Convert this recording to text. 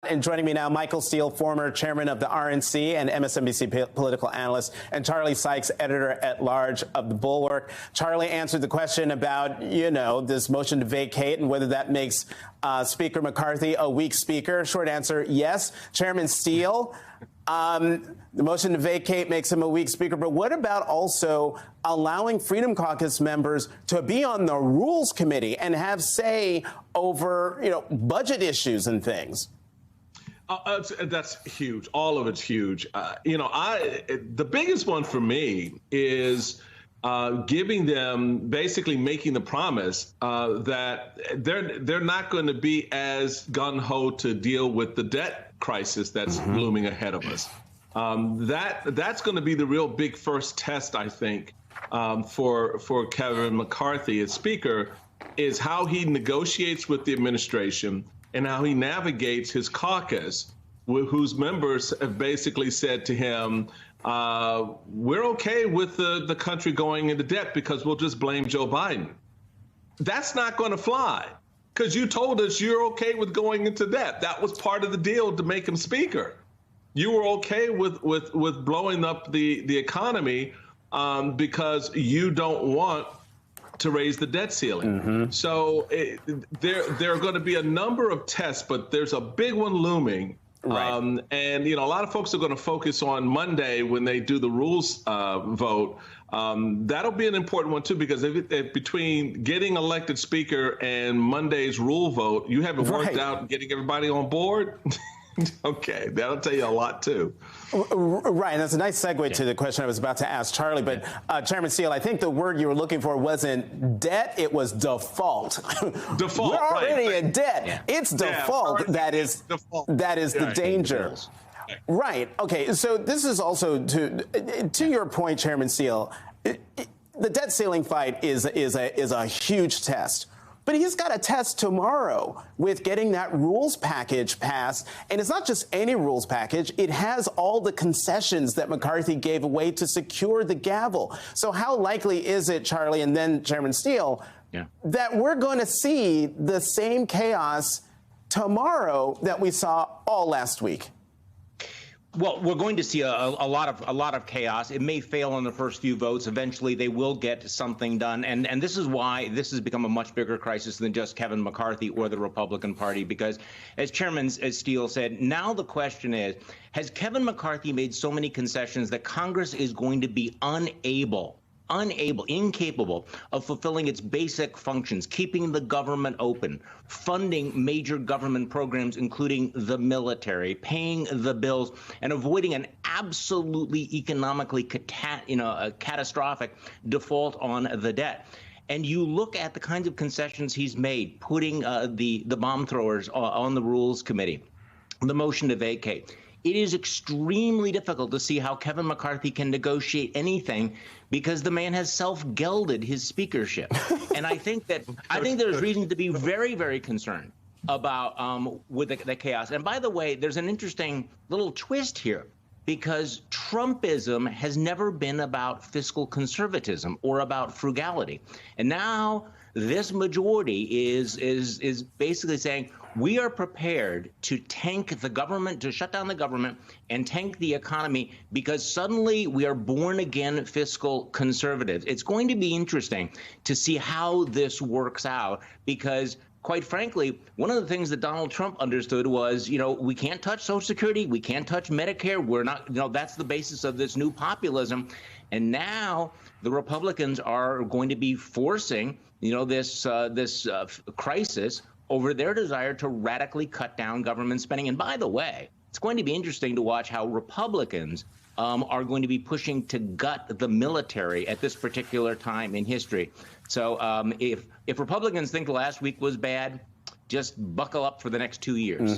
And joining me now, Michael Steele, former chairman of the RNC and MSNBC political analyst, and Charlie Sykes, editor-at-large of The Bulwark. Charlie answered the question about, this motion to vacate and whether that makes Speaker McCarthy a weak speaker. Short answer, yes. Chairman Steele, the motion to vacate makes him a weak speaker. But what about also allowing Freedom Caucus members to be on the Rules Committee and have say over, budget issues and things? That's huge. All of it's huge. The biggest one for me is giving them, basically making the promise that they're not going to be as gung-ho to deal with the debt crisis that's looming ahead of us. That's going to be the real big first test, I think, for Kevin McCarthy as Speaker, is how he negotiates with the administration and how he navigates his caucus, whose members have basically said to him, we're okay with the country going into debt because we'll just blame Joe Biden. That's not going to fly, because you told us you're okay with going into debt. That was part of the deal to make him Speaker. You were okay with blowing up the economy because you don't want to raise the debt ceiling. So there are going to be a number of tests, but there's a big one looming. Right. And, a lot of folks are going to focus on Monday when they do the rules vote. That'll be an important one, too, because if between getting elected Speaker and Monday's rule vote, you haven't worked out getting everybody on board. Okay, that'll tell you a lot, too. Right, and that's a nice segue to the question I was about to ask Charlie. But Chairman Steele, I think the word you were looking for wasn't debt, it was default. Default, We're already in debt. Yeah. It's default that is the danger. Right, okay, so this is also, to your point, Chairman Steele, the debt ceiling fight is a huge test. But he's got a test tomorrow with getting that rules package passed. And it's not just any rules package. It has all the concessions that McCarthy gave away to secure the gavel. So how likely is it, Charlie, and then Chairman Steele, that we're going to see the same chaos tomorrow that we saw all last week? Well, we're going to see a lot of chaos. It may fail on the first few votes. Eventually, they will get something done. And this is why this has become a much bigger crisis than just Kevin McCarthy or the Republican Party, because as Chairman Steele said, now the question is, has Kevin McCarthy made so many concessions that Congress is going to be incapable of fulfilling its basic functions, keeping the government open, funding major government programs, including the military, paying the bills, and avoiding an absolutely economically catastrophic default on the debt. And you look at the kinds of concessions he's made, putting the bomb throwers on the Rules Committee, the motion to vacate. It is extremely difficult to see how Kevin McCarthy can negotiate anything because the man has self-gelded his speakership. And I think there's reason to be very, very concerned about with the chaos. And by the way, there's an interesting little twist here, because Trumpism has never been about fiscal conservatism or about frugality. And now this majority is basically saying, we are prepared to tank the government, to shut down the government and tank the economy because suddenly we are born again fiscal conservatives. It's going to be interesting to see how this works out because, quite frankly, one of the things that Donald Trump understood was, we can't touch Social Security, we can't touch Medicare. We're not, that's the basis of this new populism. And now the Republicans are going to be forcing, this crisis over their desire to radically cut down government spending. And by the way, it's going to be interesting to watch how Republicans are going to be pushing to gut the military at this particular time in history. So if Republicans think the last week was bad, just buckle up for the next 2 years.